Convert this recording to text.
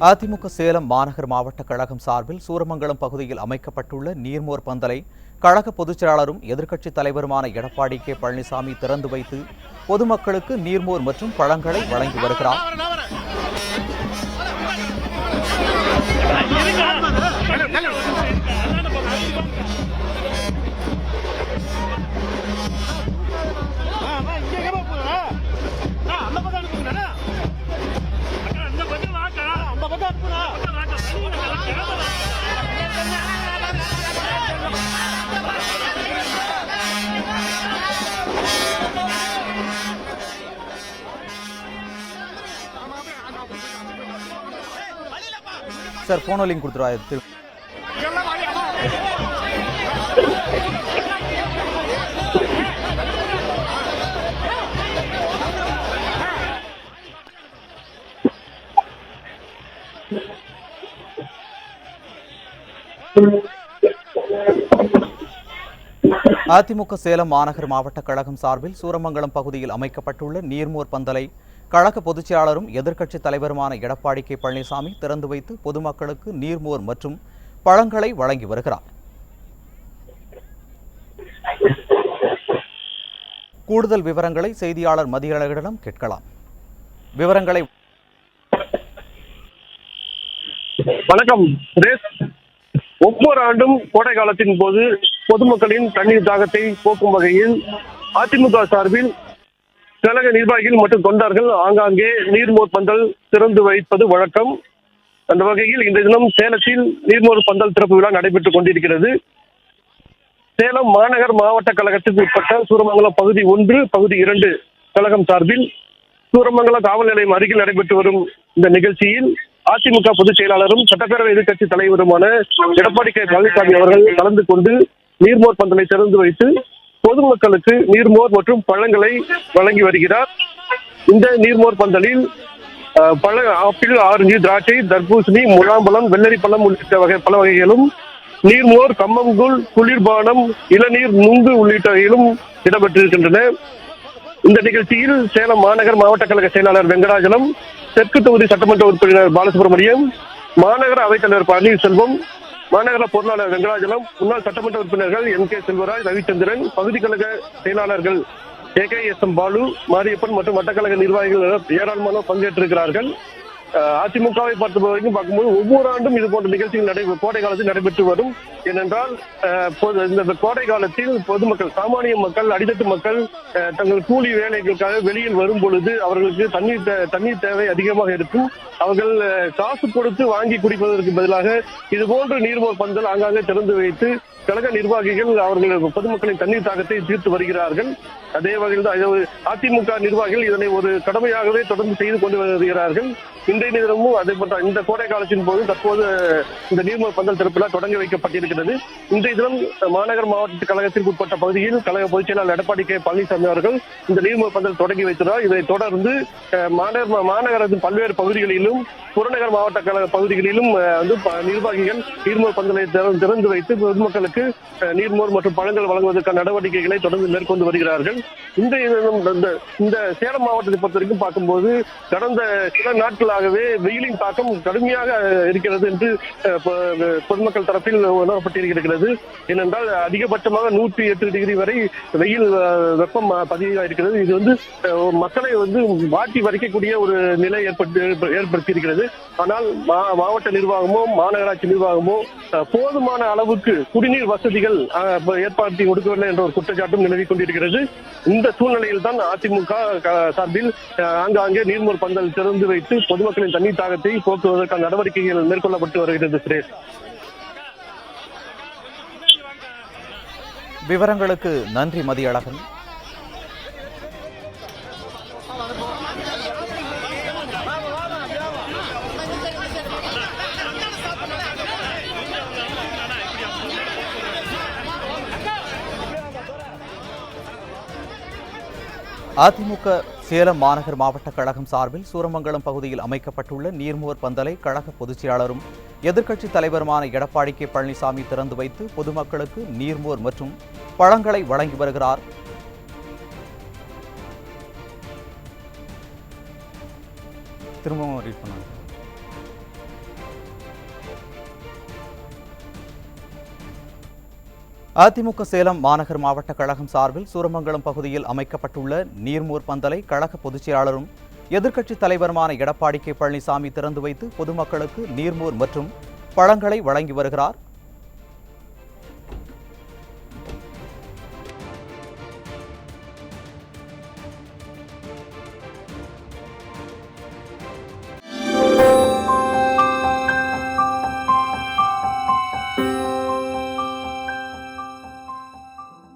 அதிமுக சேலம் மாநகர் மாவட்ட கழகம் சார்பில் சூரமங்கலம் பகுதியில் அமைக்கப்பட்டுள்ள நீர்மோர் பந்தலை கழக பொதுச் செயலாளரும் எதிர்க்கட்சித் தலைவருமான எடப்பாடி கே பழனிசாமி திறந்து வைத்து பொதுமக்களுக்கு நீர்மோர் மற்றும் பழங்களை வழங்கி வருகிறார். சார் போனோ லிங்க் கொடுத்துருவா. அதிமுக சேலம் மாநகர் மாவட்ட கழகம் சார்பில் சூரமங்கலம் பகுதியில் அமைக்கப்பட்டுள்ள நீர்மோர் பந்தலை கழக பொதுச் செயலாளரும் எதிர்க்கட்சித் தலைவருமான எடப்பாடி கே பழனிசாமி திறந்து வைத்து பொதுமக்களுக்கு நீர்மோர் மற்றும் பழங்களை வழங்கி வருகிறார். கூடுதல் விவரங்களை செய்தியாளர் மதியழகனிடம் கேட்கலாம். விவரங்களை. வணக்கம். ஒவ்வொரு ஆண்டும் கோடை காலத்தின் போது பொதுமக்களின் தண்ணீர் தாகத்தை போக்கும் வகையில் அதிமுக சார்பில் கழக நிர்வாகிகள் மற்றும் தொண்டர்கள் ஆங்காங்கே நீர்மோர் பந்தல் திறந்து வைப்பது வழக்கம். அந்த வகையில் இந்த தினம் சேலத்தில் நீர்மோர் பந்தல் திறப்பு விழா நடைபெற்றுக் கொண்டிருக்கிறது. சேலம் மாநகர் மாவட்ட கழகத்திற்கு உட்பட்ட சூரமங்கலம் பகுதி 1, பகுதி 2 கழகம் சார்பில் சூரமங்கலம் காவல் நிலையம் அருகில் நடைபெற்று வரும் இந்த நிகழ்ச்சியில் அதிமுக பொதுச் செயலாளரும் சட்டப்பேரவை எதிர்க்கட்சி தலைவருமான எடப்பாடி கே பழனிசாமி அவர்கள் கலந்து கொண்டு நீர்மோர் பந்தலை திறந்து வைத்து பொதுமக்களுக்கு நீர்மோர் மற்றும் பழங்களை வழங்கி வருகிறார். இந்த நீர்மோர் பந்தலில் ஆப்பிள், ஆரஞ்சு, திராட்சை, தர்பூசணி, முலாம்பழம், வெள்ளரி பழம் உள்ளிட்ட பல வகைகளும், நீர்மோர், கம்மங்கூழ், குளிர்பானம், இளநீர், நுங்கு உள்ளிட்டவைகளும் இடம்பெற்றிருக்கின்றன. இந்த நிகழ்ச்சியில் சேலம் மாநகர் மாவட்ட கழக செயலாளர் வெங்கடாஜலம், தெற்கு தொகுதி சட்டமன்ற உறுப்பினர் பாலசுப்ரமணியம், மாநகர அவைத்தலைவர் பன்னீர்செல்வம், மாநகர பொருளாளர் வெங்கடாஜலம், முன்னாள் சட்டமன்ற உறுப்பினர்கள் எம் கே செல்வராஜ், ரவிச்சந்திரன், பகுதி கழக செயலாளர்கள் KKSM பாலு, மாரியப்பன் மற்றும் வட்டக்கழக நிர்வாகிகள் ஏராளமானோர் பங்கேற்றிருக்கிறார்கள். அதிமுகவை பொறுத்த வரைக்கும் பார்க்கும்போது ஒவ்வொரு ஆண்டும் இது போன்ற நிகழ்ச்சிகள் கோடை காலத்தில் நடைபெற்று வரும். ஏனென்றால் இந்த கோடை காலத்தில் பொதுமக்கள், சாமானிய மக்கள், அடித்தட்டு மக்கள் தங்கள் கூலி வேலைகளுக்காக வெளியில் வரும் பொழுது அவர்களுக்கு தண்ணீர் தேவை அதிகமாக இருக்கும். அவர்கள் காசு கொடுத்து வாங்கி குடிப்பதற்கு பதிலாக இது போன்ற நீர்மோர் பந்தல் ஆங்காங்கே திறந்து வைத்து கழக நிர்வாகிகள் அவர்கள் பொதுமக்களின் தண்ணீர் தாகத்தை தீர்த்து வருகிறார்கள். அதே வகையில் தான் அதிமுக நிர்வாகிகள் இதனை ஒரு கடமையாகவே தொடர்ந்து செய்து கொண்டு வருகிறார்கள். இன்றைய தினமும் அதே போன்ற இந்த கோடை காலத்தின் போது தற்போது இந்த நீர்மோர் பந்தல் திறப்பு தொடங்கி வைக்கப்பட்டிருக்கிறது. இன்றைய தினம் மாநகர் மாவட்ட கழகத்திற்கு உட்பட்ட பகுதியில் கழக பொதுச் செயலாளர் எடப்பாடி கே பழனிசாமி அவர்கள் இந்த நீர்மோர் பந்தல் தொடங்கி வைத்துள்ளார். இதைத் தொடர்ந்து மாநகரத்தின் பல்வேறு பகுதிகளிலும் புறநகர் மாவட்ட கழக பகுதிகளிலும் நிர்வாகிகள் நீர்மோர் பந்தலை திறந்து வைத்து பொதுமக்களுக்கு நீர்மோர் மற்றும் பழங்கள் வழங்குவதற்கான நடவடிக்கைகளை தொடர்ந்து மேற்கொண்டு வருகிறார்கள். இந்த சேலம் மாவட்டத்தை பொறுத்த வரைக்கும் பார்க்கும்போது கடந்த சில நாட்களாகவே வெயிலின் தாக்கம் கடுமையாக இருக்கிறது என்று பொதுமக்கள் தரப்பில் உணரப்பட்டிருக்கிறது. ஏனென்றால் அதிகபட்சமாக 108 டிகிரி வரை வெயில் வெப்பம் பதிவாக இருக்கிறது. இது மக்களை வாட்டி வரைக்கக்கூடிய ஒரு நிலை ஏற்படுத்தியிருக்கிறது. ஆனால் மாவட்ட நிர்வாகமோ மாநகராட்சி நிர்வாகமோ போதுமான அளவுக்கு குடிநீர் வசதிகள் ஏற்படுத்தி கொடுக்கவில்லை என்ற ஒரு குற்றச்சாட்டும் நிலவிக் கொண்டிருக்கிறது. இந்த சூழ்நிலையில் தான் அதிமுக சார்பில் ஆங்காங்கே நீர்மோர் பந்தல் திறந்து வைத்து பொதுமக்களின் தண்ணீர் தாகத்தை போக்குவதற்கான நடவடிக்கைகள் மேற்கொள்ளப்பட்டு வருகிறது. சுரேஷ், விவரங்களுக்கு நன்றி மதியழகன். அதிமுக சேலம் மாநகர் மாவட்ட கழகம் சார்பில் சூரமங்கலம் பகுதியில் அமைக்கப்பட்டுள்ள நீர்மோர் பந்தலை கழக பொதுச் செயலாளரும் எதிர்க்கட்சித் தலைவருமான எடப்பாடி கே பழனிசாமி திறந்து வைத்து பொதுமக்களுக்கு நீர்மோர் மற்றும் பழங்களை வழங்கி வருகிறார். திரும்பவும் ரீட் பண்ணுங்க. அதிமுக சேலம் மாநகர் மாவட்ட கழகம் சார்பில் சூரமங்கலம் பகுதியில் அமைக்கப்பட்டுள்ள நீர்மூர் பந்தலை கழக பொதுச் செயலாளரும் எதிர்க்கட்சித் தலைவருமான எடப்பாடி கே பழனிசாமி திறந்து வைத்து பொதுமக்களுக்கு நீர்மூர் மற்றும் பழங்களை வழங்கி வருகிறார்.